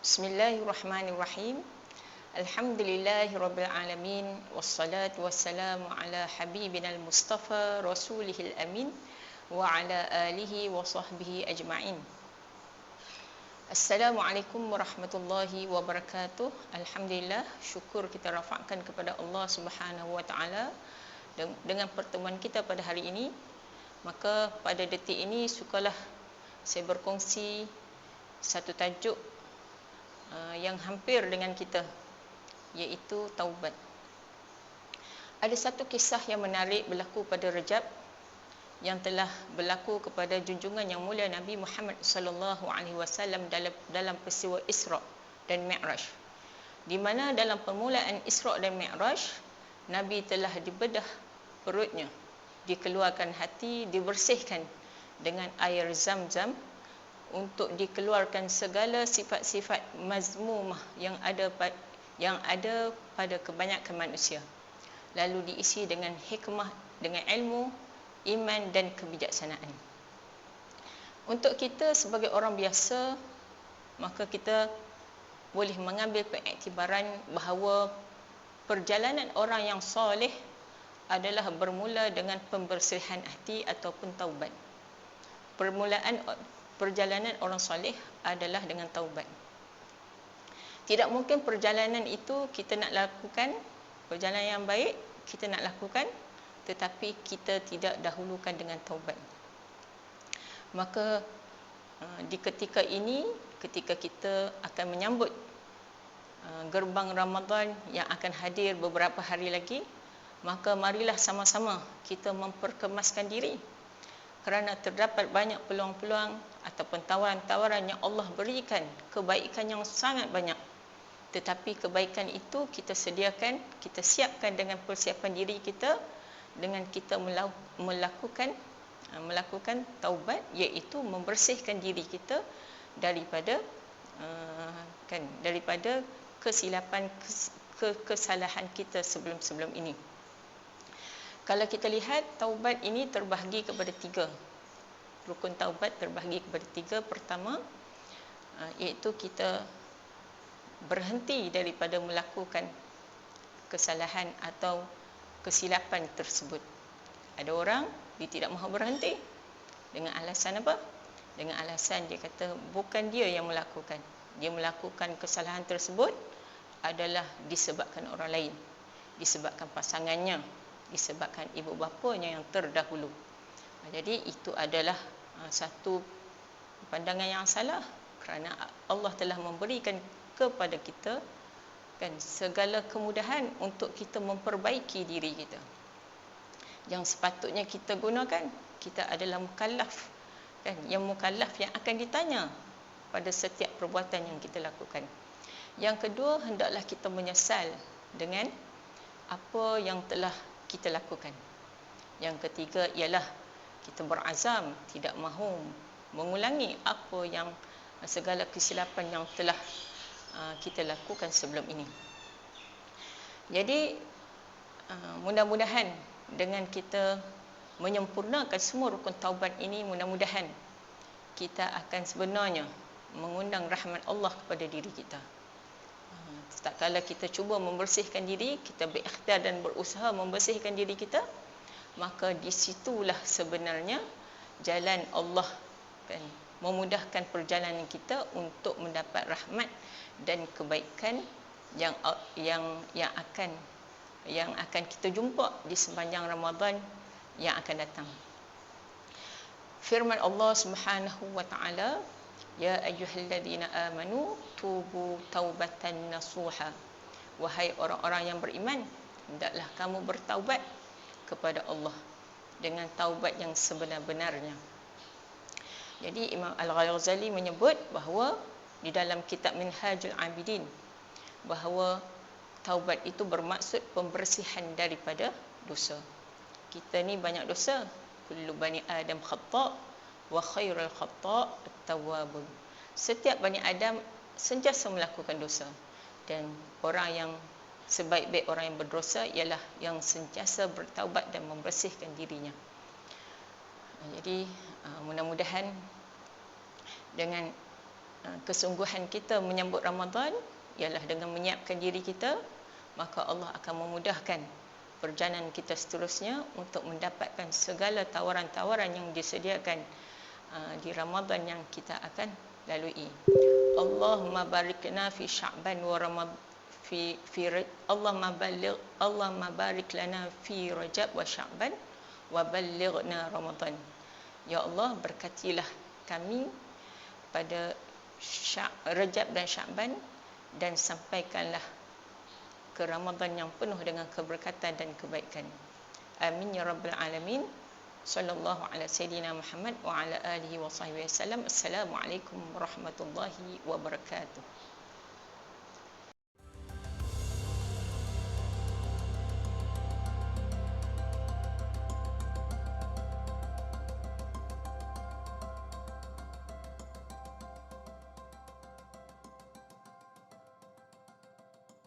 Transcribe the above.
Bismillahirrahmanirrahim. Alhamdulillahirabbil alamin wassalatu wassalamu ala habibinal mustafa rasulihil amin wa ala alihi wa sahbihi ajma'in. Assalamualaikum warahmatullahi wabarakatuh. Alhamdulillah, syukur kita rafakkan kepada Allah Subhanahu wa taala dengan pertemuan kita pada hari ini. Maka pada detik ini sukalah saya berkongsi satu tajuk yang hampir dengan kita, iaitu taubat. Ada satu kisah yang menarik berlaku pada Rajab yang telah berlaku kepada junjungan yang mulia Nabi Muhammad sallallahu alaihi wasallam dalam peristiwa Isra dan Mi'raj. Di mana dalam permulaan Isra dan Mi'raj, Nabi telah dibedah perutnya, dikeluarkan hati, dibersihkan dengan air Zam-Zam untuk dikeluarkan segala sifat-sifat mazmumah yang ada pada kebanyakan manusia. Lalu diisi dengan hikmah, dengan ilmu, iman dan kebijaksanaan. Untuk kita sebagai orang biasa, maka kita boleh mengambil pengiktibaran bahawa perjalanan orang yang soleh adalah bermula dengan pembersihan hati ataupun taubat. Perjalanan orang soleh adalah dengan taubat. Tidak mungkin perjalanan itu kita nak lakukan, perjalanan yang baik kita nak lakukan, tetapi kita tidak dahulukan dengan taubat. Maka di ketika ini, ketika kita akan menyambut gerbang Ramadan yang akan hadir beberapa hari lagi, maka marilah sama-sama kita memperkemaskan diri, kerana terdapat banyak peluang-peluang ataupun tawaran-tawaran yang Allah berikan, kebaikan yang sangat banyak. Tetapi kebaikan itu kita sediakan, kita siapkan dengan persiapan diri kita, dengan kita melakukan taubat, iaitu membersihkan diri kita daripada kesilapan, kesalahan kita sebelum-sebelum ini. Kalau kita lihat, taubat ini terbahagi kepada tiga. Rukun taubat terbahagi kepada tiga. Pertama, iaitu kita berhenti daripada melakukan kesalahan atau kesilapan tersebut. Ada orang dia tidak mahu berhenti. Dengan alasan apa? Dengan alasan dia kata bukan dia yang melakukan. Dia melakukan kesalahan tersebut adalah disebabkan orang lain, disebabkan pasangannya, disebabkan ibu bapanya yang terdahulu. Jadi itu adalah satu pandangan yang salah, kerana Allah telah memberikan kepada kita segala kemudahan untuk kita memperbaiki diri kita. Yang sepatutnya kita gunakan, kita adalah mukallaf, yang mukallaf yang akan ditanya pada setiap perbuatan yang kita lakukan. Yang kedua, hendaklah kita menyesal dengan apa yang telah kita lakukan. Yang ketiga ialah kita berazam tidak mahu mengulangi apa yang segala kesilapan yang telah kita lakukan sebelum ini. Jadi mudah-mudahan dengan kita menyempurnakan semua rukun taubat ini, mudah-mudahan kita akan sebenarnya mengundang rahmat Allah kepada diri kita. Tak kala kita cuba membersihkan diri, kita berikhtiar dan berusaha membersihkan diri kita, maka di situlah sebenarnya jalan Allah memudahkan perjalanan kita untuk mendapat rahmat dan kebaikan yang akan kita jumpa di sepanjang Ramadan yang akan datang. Firman Allah Subhanahu wa taala, ya ayyuhalladzina amanu tubu taubatan nasuha. Wahai orang-orang yang beriman, hendaklah kamu bertaubat kepada Allah dengan taubat yang sebenar-benarnya. Jadi Imam Al-Ghazali menyebut bahawa di dalam kitab Minhajul Abidin, bahawa taubat itu bermaksud pembersihan daripada dosa. Kita ni banyak dosa. Kullu bani Adam khata' wa khairul khata' at-tawwabun. Setiap bani Adam sentiasa melakukan dosa, dan orang yang sebaik-baik orang yang berdosa ialah yang sentiasa bertaubat dan membersihkan dirinya. Jadi mudah-mudahan dengan kesungguhan kita menyambut Ramadan ialah dengan menyiapkan diri kita, maka Allah akan memudahkan perjalanan kita seterusnya untuk mendapatkan segala tawaran-tawaran yang disediakan di Ramadan yang kita akan lalui. Allahumma barikna fi Sya'ban wa Ramadan Allahumma barik lana fi Rajab wa Sya'ban wa ballighna Ramadan. Ya Allah, berkatilah kami pada Rajab dan Sya'ban, dan sampaikanlah ke Ramadan yang penuh dengan keberkatan dan kebaikan. Amin ya rabbal alamin. Sallallahu ala sayyidina Muhammad wa ala alihi wa sahbihi wasallam. Assalamualaikum warahmatullahi wabarakatuh.